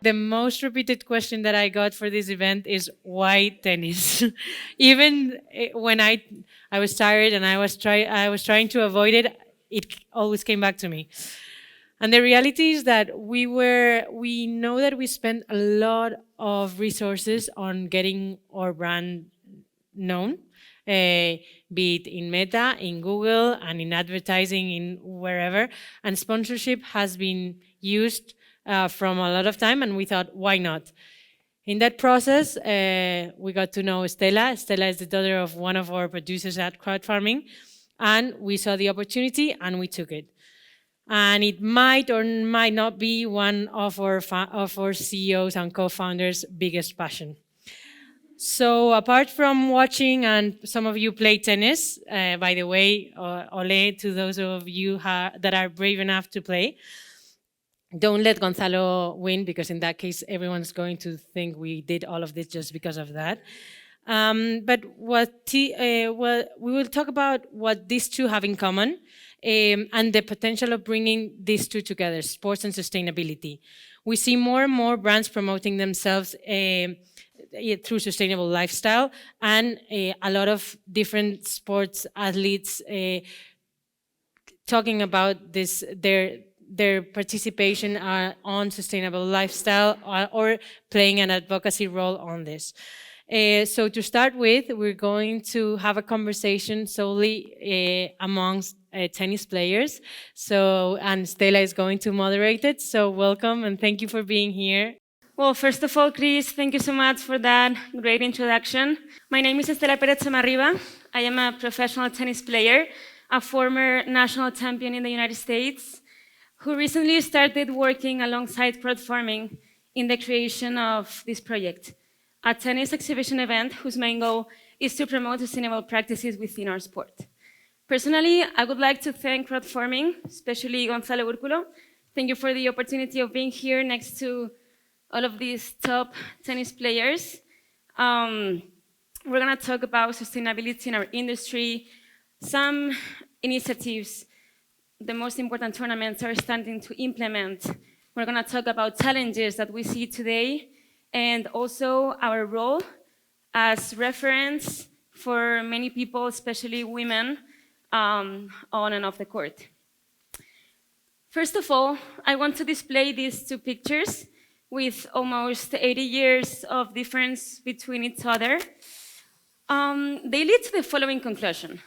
The most repeated question that I got for this event is why tennis? Even when I was tired and I was trying to avoid it, it always came back to me. And the reality is that we know that we spend a lot of resources on getting our brand known, be it in Meta, in Google, and in advertising, in wherever. And sponsorship has been used from a lot of time, and we thought, why not? In that process, we got to know Estela. Estela is the daughter of one of our producers at Crowd Farming, and we saw the opportunity and we took it. And it might or might not be one of our CEOs and co-founders' biggest passion. So apart from watching, and some of you play tennis, by the way, ole to those of you that are brave enough to play. Don't let Gonzalo win, because in that case, everyone's going to think we did all of this just because of that. But we will talk about what these two have in common, and the potential of bringing these two together, sports and sustainability. We see more and more brands promoting themselves through sustainable lifestyle, and a lot of different sports athletes talking about this, their participation on sustainable lifestyle, or playing an advocacy role on this. So to start with, we're going to have a conversation solely amongst tennis players. And Stella is going to moderate it. So welcome and thank you for being here. Well, first of all, Chris, thank you so much for that great introduction. My name is Estela Pérez Somarriba. I am a professional tennis player, a former national champion in the United States, who recently started working alongside Crowd Farming in the creation of this project, a tennis exhibition event whose main goal is to promote sustainable practices within our sport. Personally, I would like to thank Crowd Farming, especially Gonzalo Urculo. Thank you for the opportunity of being here next to all of these top tennis players. We're gonna talk about sustainability in our industry, some initiatives the most important tournaments are starting to implement. We're gonna talk about challenges that we see today, and also our role as reference for many people, especially women, on and off the court. First of all, I want to display these two pictures with almost 80 years of difference between each other. They lead to the following conclusion.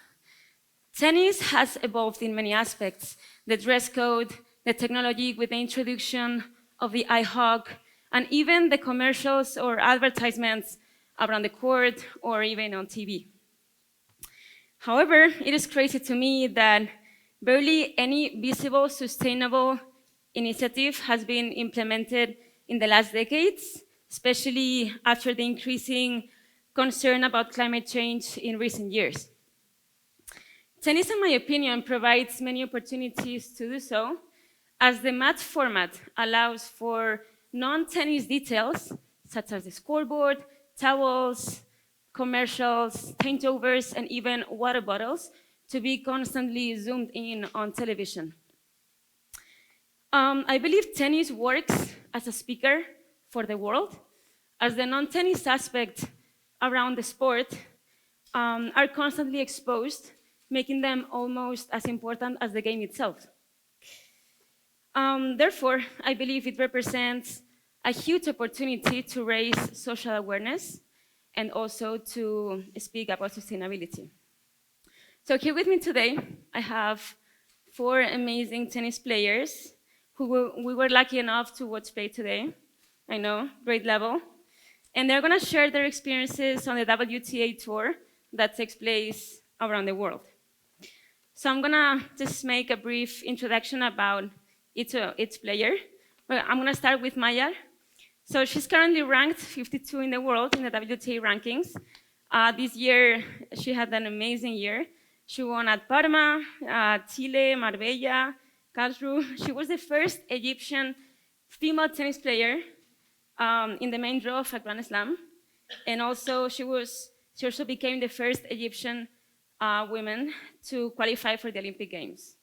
Tennis has evolved in many aspects: the dress code, the technology with the introduction of the iHawk, and even the commercials or advertisements around the court or even on TV. However, it is crazy to me that barely any visible sustainable initiative has been implemented in the last decades, especially after the increasing concern about climate change in recent years. Tennis, in my opinion, provides many opportunities to do so, as the match format allows for non-tennis details, such as the scoreboard, towels, commercials, changeovers, and even water bottles, to be constantly zoomed in on television. I believe tennis works as a speaker for the world, as the non-tennis aspects around the sport are constantly exposed, making them almost as important as the game itself. Therefore, I believe it represents a huge opportunity to raise social awareness and also to speak about sustainability. So here with me today, I have 4 amazing tennis players who we were lucky enough to watch play today. I know, great level. And they're gonna share their experiences on the WTA tour that takes place around the world. So I'm gonna just make a brief introduction about each player. I'm gonna start with Mayar. So she's currently ranked 52 in the world in the WTA rankings. This year, she had an amazing year. She won at Parma, Chile, Marbella, Karlsruhe. She was the first Egyptian female tennis player in the main draw of a Grand Slam. And also, she also became the first Egyptian women to qualify for the Olympic Games.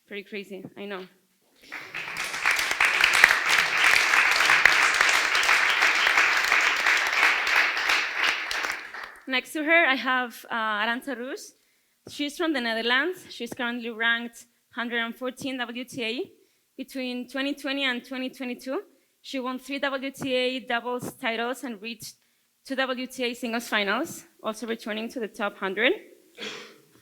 Pretty crazy, I know. Next to her, I have Arantxa Rus. She's from the Netherlands. She's currently ranked 114 WTA. Between 2020 and 2022, she won 3 WTA doubles titles and reached 2 WTA singles finals, also returning to the top 100.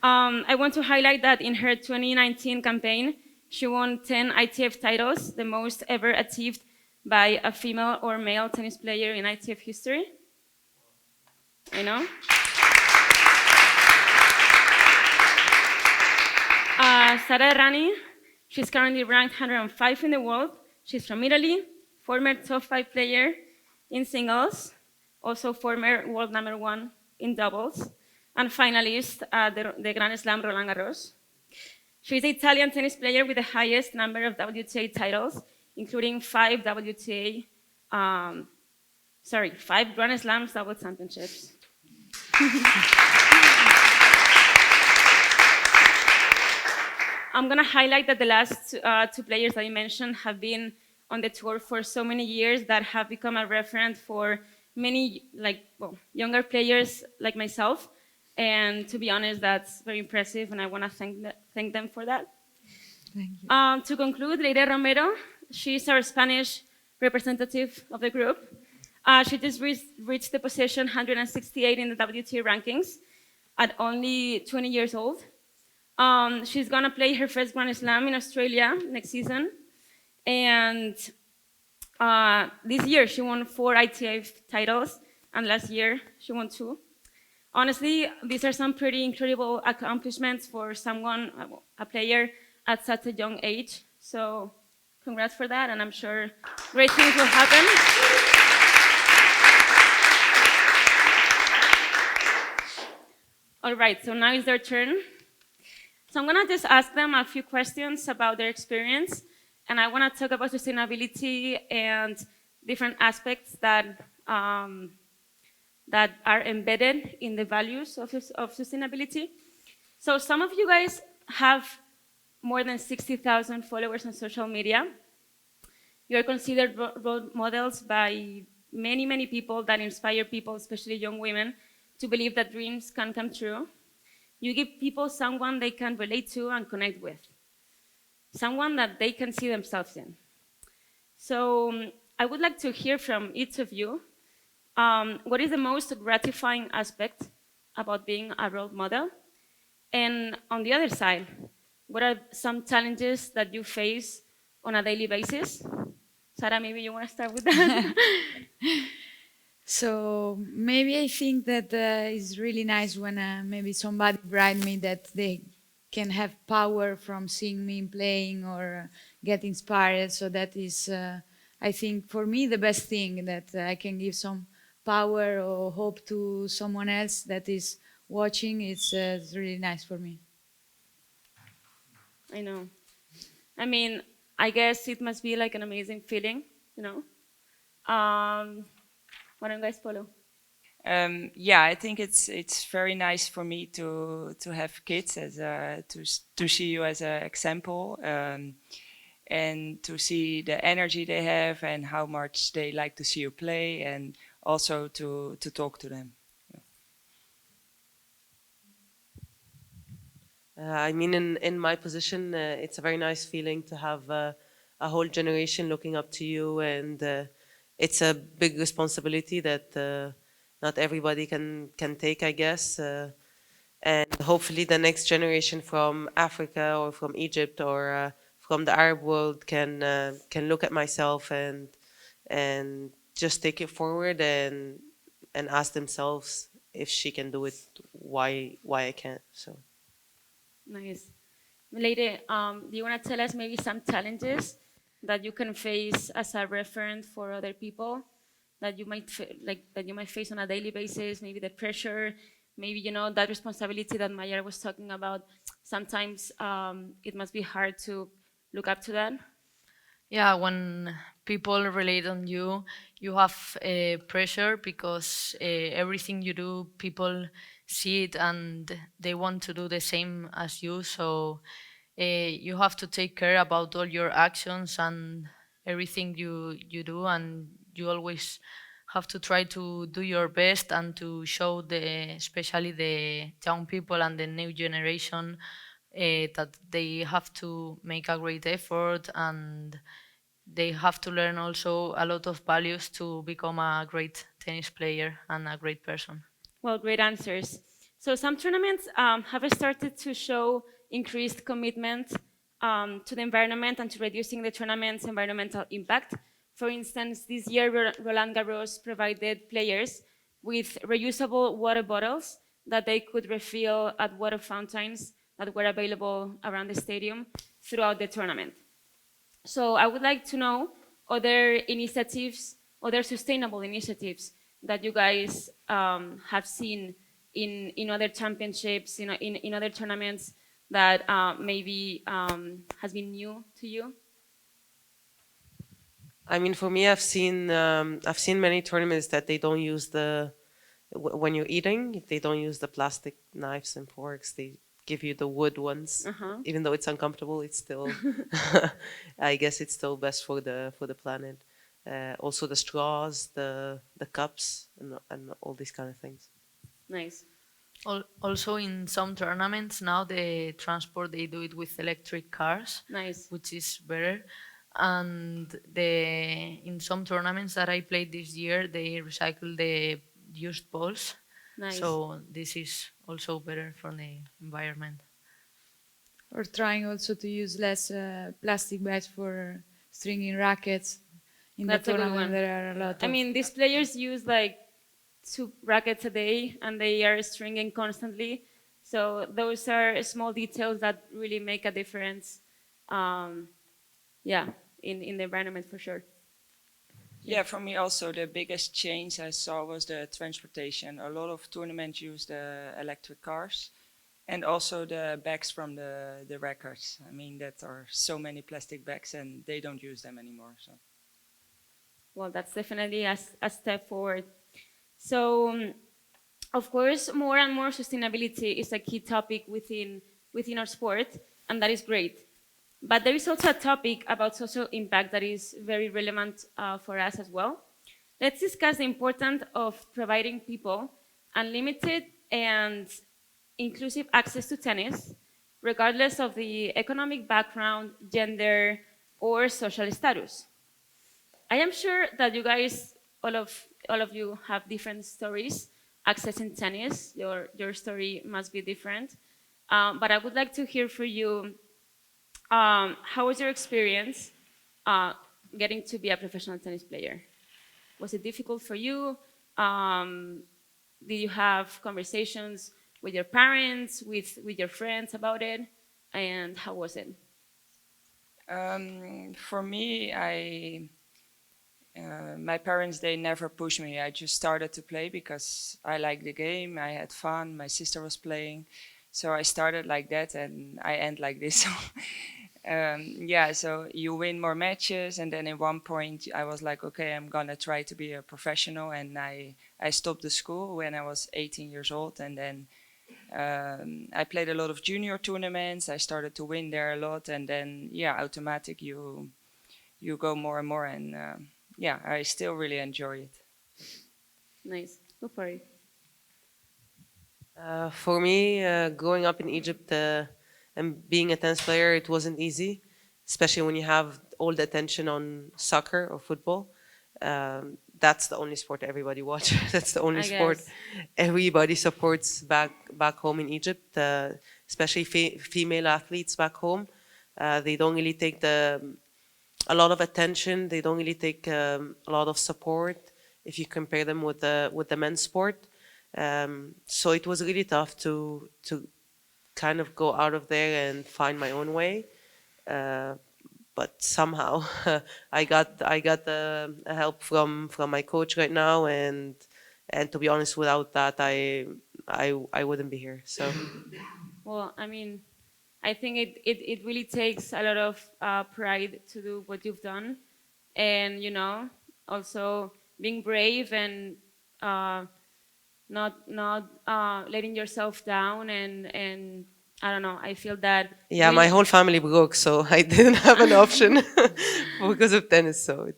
I want to highlight that in her 2019 campaign, she won 10 ITF titles, the most ever achieved by a female or male tennis player in ITF history. I know. Sara Errani, she's currently ranked 105 in the world. She's from Italy, former top 5 player in singles, also former world #1 in doubles, and finalist at the Grand Slam Roland Garros. She's the Italian tennis player with the highest number of WTA titles, including 5 5 Grand Slams double championships. I'm going to highlight that the last 2 players that I mentioned have been on the tour for so many years that have become a reference for many younger players like myself. And to be honest, that's very impressive, and I want to thank them for that. Thank you. To conclude, Leyre Romero, she's our Spanish representative of the group. She just reached the position 168 in the WTA rankings at only 20 years old. She's going to play her first Grand Slam in Australia next season. And this year, she won 4 ITF titles, and last year, she won 2. Honestly, these are some pretty incredible accomplishments for someone, a player at such a young age. So congrats for that, and I'm sure great things will happen. All right, so now it's their turn. So I'm going to just ask them a few questions about their experience, and I want to talk about sustainability and different aspects that are embedded in the values of sustainability. So some of you guys have more than 60,000 followers on social media. You're considered role models by many, many people that inspire people, especially young women, to believe that dreams can come true. You give people someone they can relate to and connect with, someone that they can see themselves in. So I would like to hear from each of you. What is the most gratifying aspect about being a role model? And on the other side, what are some challenges that you face on a daily basis? Sara, maybe you want to start with that? So maybe I think that it's really nice when maybe somebody write me that they can have power from seeing me playing or get inspired. So that is, I think, for me, the best thing, that I can give some power or hope to someone else that is watching. It's really nice for me. I know. I mean, I guess it must be like an amazing feeling, you know? Why don't you guys follow? Yeah, I think it's very nice for me to have kids as to see you as an example, and to see the energy they have and how much they like to see you play, and also to talk to them. I mean, in my position, it's a very nice feeling to have a whole generation looking up to you, and it's a big responsibility that not everybody can take, I guess. And hopefully the next generation from Africa or from Egypt or from the Arab world can look at myself and just take it forward and ask themselves, if she can do it, why I can't. So. Nice. Leyre, do you want to tell us maybe some challenges that you can face as a referent for other people that you might face on a daily basis? Maybe the pressure, maybe that responsibility that Mayar was talking about. Sometimes it must be hard to look up to that. Yeah, when people relate on you, you have pressure because everything you do, people see it and they want to do the same as you. So you have to take care about all your actions and everything you do, and you always have to try to do your best and to show especially the young people and the new generation, that they have to make a great effort, and they have to learn also a lot of values to become a great tennis player and a great person. Well, great answers. So some tournaments have started to show increased commitment to the environment and to reducing the tournament's environmental impact. For instance, this year Roland Garros provided players with reusable water bottles that they could refill at water fountains that were available around the stadium throughout the tournament. So I would like to know other initiatives, other sustainable initiatives that you guys have seen in other championships, in other tournaments that maybe has been new to you? I mean, for me, I've seen many tournaments that they don't use when you're eating, they don't use the plastic knives and forks. They give you the wood ones. Even though it's uncomfortable, it's still, I guess it's still best for the planet. Also the straws, the cups, and all these kind of things. Nice. Also, in some tournaments now, the transport, they do it with electric cars. Nice. Which is better. And in some tournaments that I played this year, they recycle the used balls. Nice. So this is also better for the environment. Or trying also to use less plastic bags for stringing rackets. In That's the a good tournament, one. there are a lot. I mean, these players use like 2 rackets a day and they are stringing constantly. So those are small details that really make a difference. Yeah, in the environment for sure. Yeah, for me also the biggest change I saw was the transportation. A lot of tournaments use the electric cars and also the bags from the records. I mean, that are so many plastic bags and they don't use them anymore. So. Well, that's definitely a step forward. So, of course, more and more sustainability is a key topic within our sport, and that is great. But there is also a topic about social impact that is very relevant for us as well. Let's discuss the importance of providing people unlimited and inclusive access to tennis, regardless of the economic background, gender, or social status. I am sure that you guys, all of you, have different stories accessing tennis. Your story must be different. But I would like to hear from you, how was your experience getting to be a professional tennis player? Was it difficult for you? Did you have conversations with your parents, with your friends about it? And how was it? For me, my parents, they never pushed me. I just started to play because I liked the game. I had fun. My sister was playing. So I started like that and I end like this. Yeah, so you win more matches. And then at one point I was like, okay, I'm going to try to be a professional. And I stopped the school when I was 18 years old. And then I played a lot of junior tournaments. I started to win there a lot. And then, yeah, automatic you go more and more. And yeah, I still really enjoy it. Nice. Go for it. For me, growing up in Egypt and being a tennis player, it wasn't easy, especially when you have all the attention on soccer or football. That's the only sport everybody watches. That's the only sport everybody supports back home in Egypt, especially female athletes back home. They don't really take a lot of attention. They don't really take a lot of support if you compare them with the men's sport. So it was really tough to kind of go out of there and find my own way. But somehow I got help from my coach right now, and to be honest, without that I wouldn't be here. So. Well, I mean, I think it really takes a lot of pride to do what you've done, and also being brave and not letting yourself down, and I don't know, I feel that. Yeah, really, my whole family broke, so I didn't have an option because of tennis. So.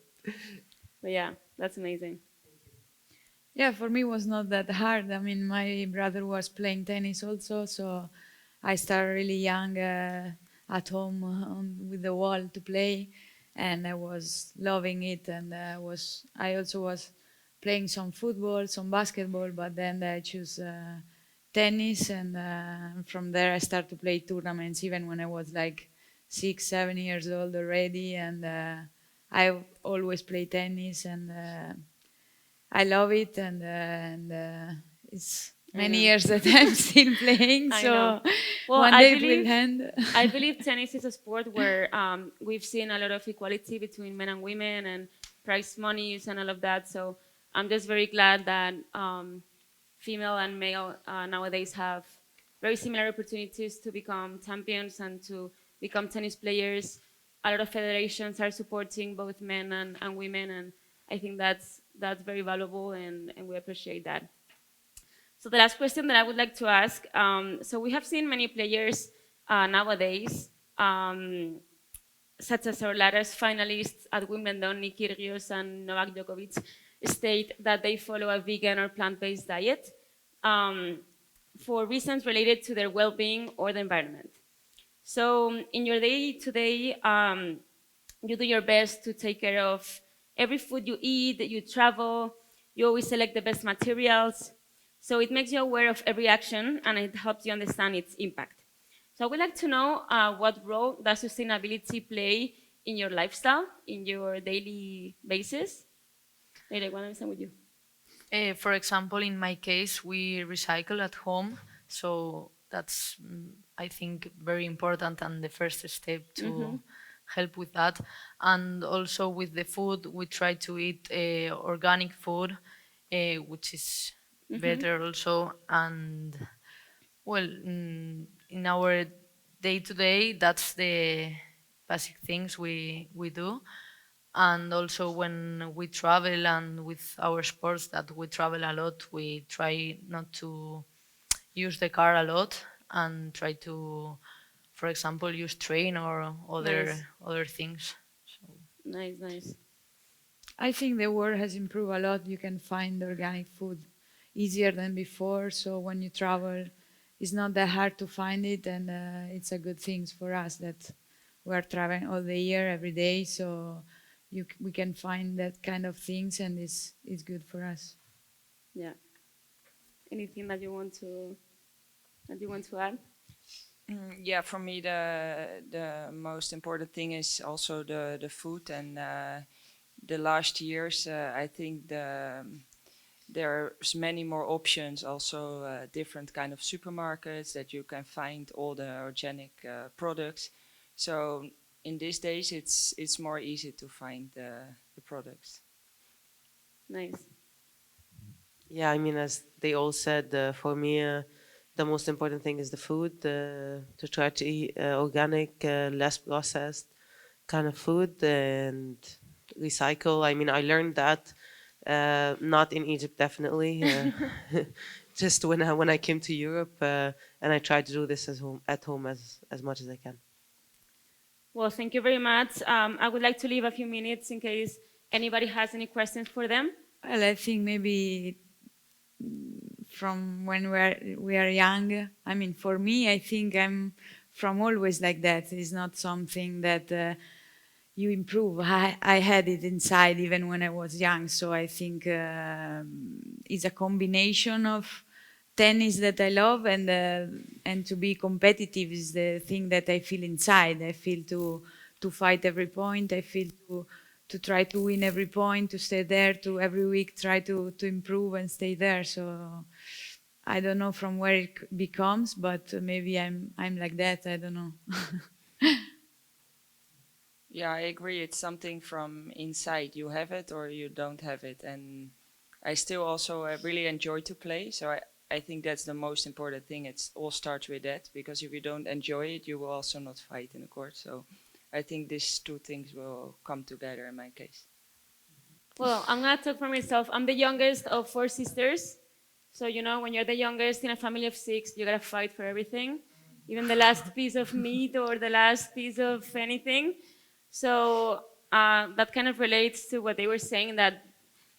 But yeah, that's amazing. Yeah, for me it was not that hard. I mean, my brother was playing tennis also, so I started really young at home with the wall to play, and I was loving it. And I also was playing some football, some basketball, but then I choose tennis, and from there I started to play tournaments even when I was like 6, 7 years old already, and I always play tennis, and I love it, and it's I many know. years that I'm still playing, I know. so Well, one day it will end. I believe tennis is a sport where we've seen a lot of equality between men and women and prize monies and all of that. So I'm just very glad that female and male nowadays have very similar opportunities to become champions and to become tennis players. A lot of federations are supporting both men and women, and I think that's very valuable, and we appreciate that. So the last question that I would like to ask, so we have seen many players nowadays, such as our latest finalists at Wimbledon, Nicky Kyrgios and Novak Djokovic, state that they follow a vegan or plant-based diet um, for reasons related to their well-being or the environment. So in your day-to-day, you do your best to take care of every food you eat, you travel, you always select the best materials. So it makes you aware of every action and it helps you understand its impact. So I would like to know what role does sustainability play in your lifestyle, in your daily basis? Leyre, why don't I start with you? For example, in my case, we recycle at home, so that's, I think, very important and the first step to help with that. And also with the food, we try to eat organic food, which is better also. And well, in our day to day, that's the basic things we do. And also when we travel and with our sports that we travel a lot, we try not to use the car a lot and try to, for example, use train or Nice, other things. So. nice, nice. I think the world has improved a lot. You can find organic food easier than before, so when you travel, it's not that hard to find it, and it's a good thing for us that we are traveling all the year, every day, so we can find that kind of things, and it's good for us. Yeah. Anything that you want to add? Yeah, for me the most important thing is also the food, and the last years I think there's many more options, also different kind of supermarkets that you can find all the organic products. So in these days it's more easy to find the products. Nice. Yeah, I mean, as they all said, for me, the most important thing is the food, to try to eat organic, less processed kind of food and recycle. I mean, I learned that not in Egypt, definitely. Just when I came to Europe, and I tried to do this at home as much as I can. Well, thank you very much. I would like to leave a few minutes in case anybody has any questions for them. Well, I think maybe from when we are young. I mean, for me, I think I'm from always like that. It's not something that you improve. I had it inside even when I was young. So I think it's a combination of tennis that I love, and to be competitive is the thing that I feel inside. I feel to fight every point. I feel to try to win every point, to stay there, to every week try to improve and stay there. So I don't know from where it becomes, but maybe I'm like that. I don't know. Yeah, I agree. It's something from inside. You have it or you don't have it. And I still also really enjoy to play. So I think that's the most important thing. It all starts with that, because if you don't enjoy it, you will also not fight in the court. So I think these two things will come together in my case. Well, I'm going to talk for myself. I'm the youngest of 4 sisters. So, you know, when you're the youngest in a family of 6, you got to fight for everything, even the last piece of meat or the last piece of anything. So that kind of relates to what they were saying, that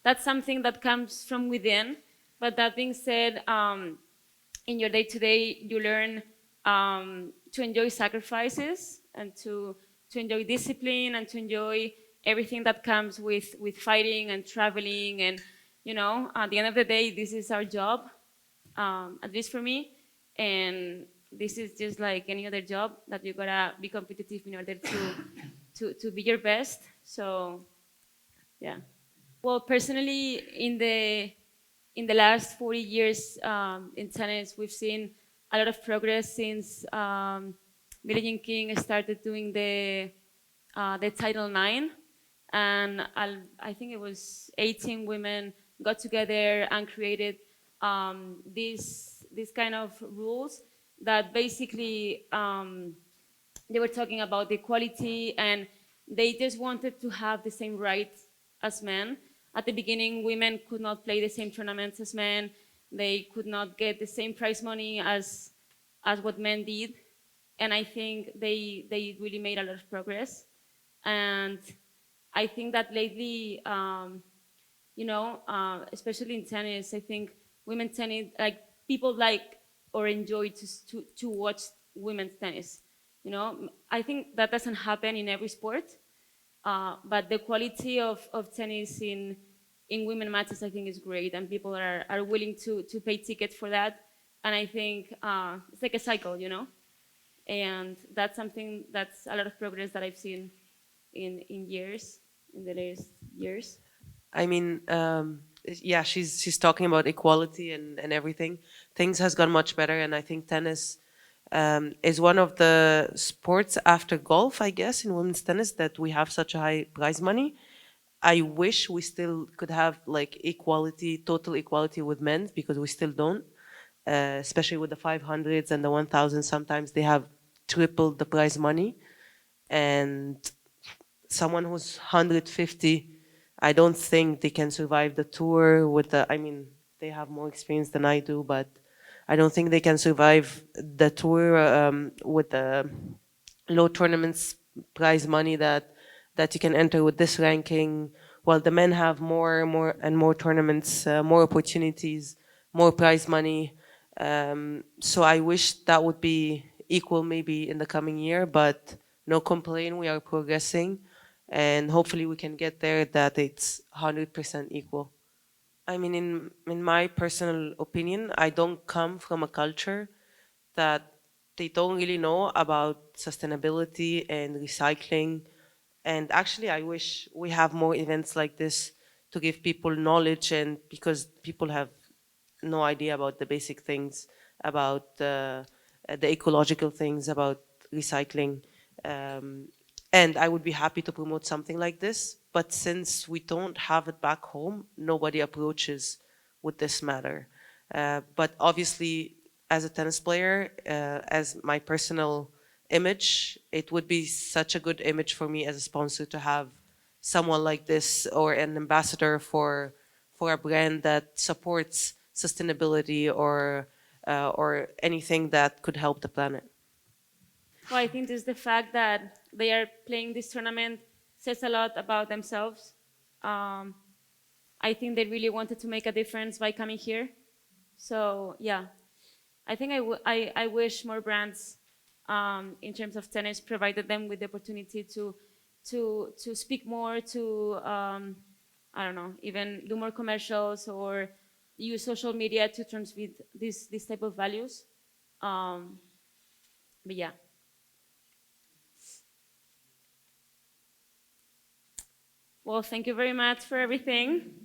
that's something that comes from within. But that being said, in your day-to-day, you learn to enjoy sacrifices and to enjoy discipline and to enjoy everything that comes with fighting and traveling. And, you know, at the end of the day, this is our job, at least for me. And this is just like any other job that you gotta be competitive in order to be your best. So, yeah. Well, personally, in the last 40 years in tennis, we've seen a lot of progress since Billie Jean King started doing the Title IX, and I think it was 18 women got together and created these kind of rules that basically they were talking about the equality, and they just wanted to have the same rights as men. At the beginning, women could not play the same tournaments as men. They could not get the same prize money as what men did. And I think they really made a lot of progress. And I think that lately, you know, especially in tennis, I think women tennis, like people like or enjoy to watch women's tennis. You know, I think that doesn't happen in every sport, but the quality of tennis in women matches, I think, is great, and people are willing to pay tickets for that. And I think it's like a cycle, you know, and that's something that's a lot of progress that I've seen in the latest years. I mean, yeah, she's talking about equality and everything. Things has gone much better, and I think tennis is one of the sports after golf, I guess, in women's tennis that we have such a high prize money. I wish we still could have like equality, total equality with men, because we still don't. Especially with the 500s and the 1000, sometimes they have tripled the prize money, and someone who's 150, I don't think they can survive the tour with the, I mean, they have more experience than I do, but I don't think they can survive the tour with the low tournaments prize money that you can enter with this ranking. While the men have more tournaments, more opportunities, more prize money. So I wish that would be equal maybe in the coming year, but no complaint, we are progressing, and hopefully we can get there that it's 100% equal. I mean, in my personal opinion, I don't come from a culture that they don't really know about sustainability and recycling. And actually, I wish we have more events like this to give people knowledge, and because people have no idea about the basic things, about the ecological things, about recycling. Um, and I would be happy to promote something like this. But since we don't have it back home, nobody approaches with this matter. But obviously, as a tennis player, as my personal image, it would be such a good image for me as a sponsor to have someone like this, or an ambassador for a brand that supports sustainability or anything that could help the planet. Well, I think just the fact that they are playing this tournament says a lot about themselves. Um, I think they really wanted to make a difference by coming here. So yeah, I think I wish more brands, in terms of tennis, provided them with the opportunity to speak more, to I don't know, even do more commercials or use social media to transmit this type of values. But yeah. Well, thank you very much for everything.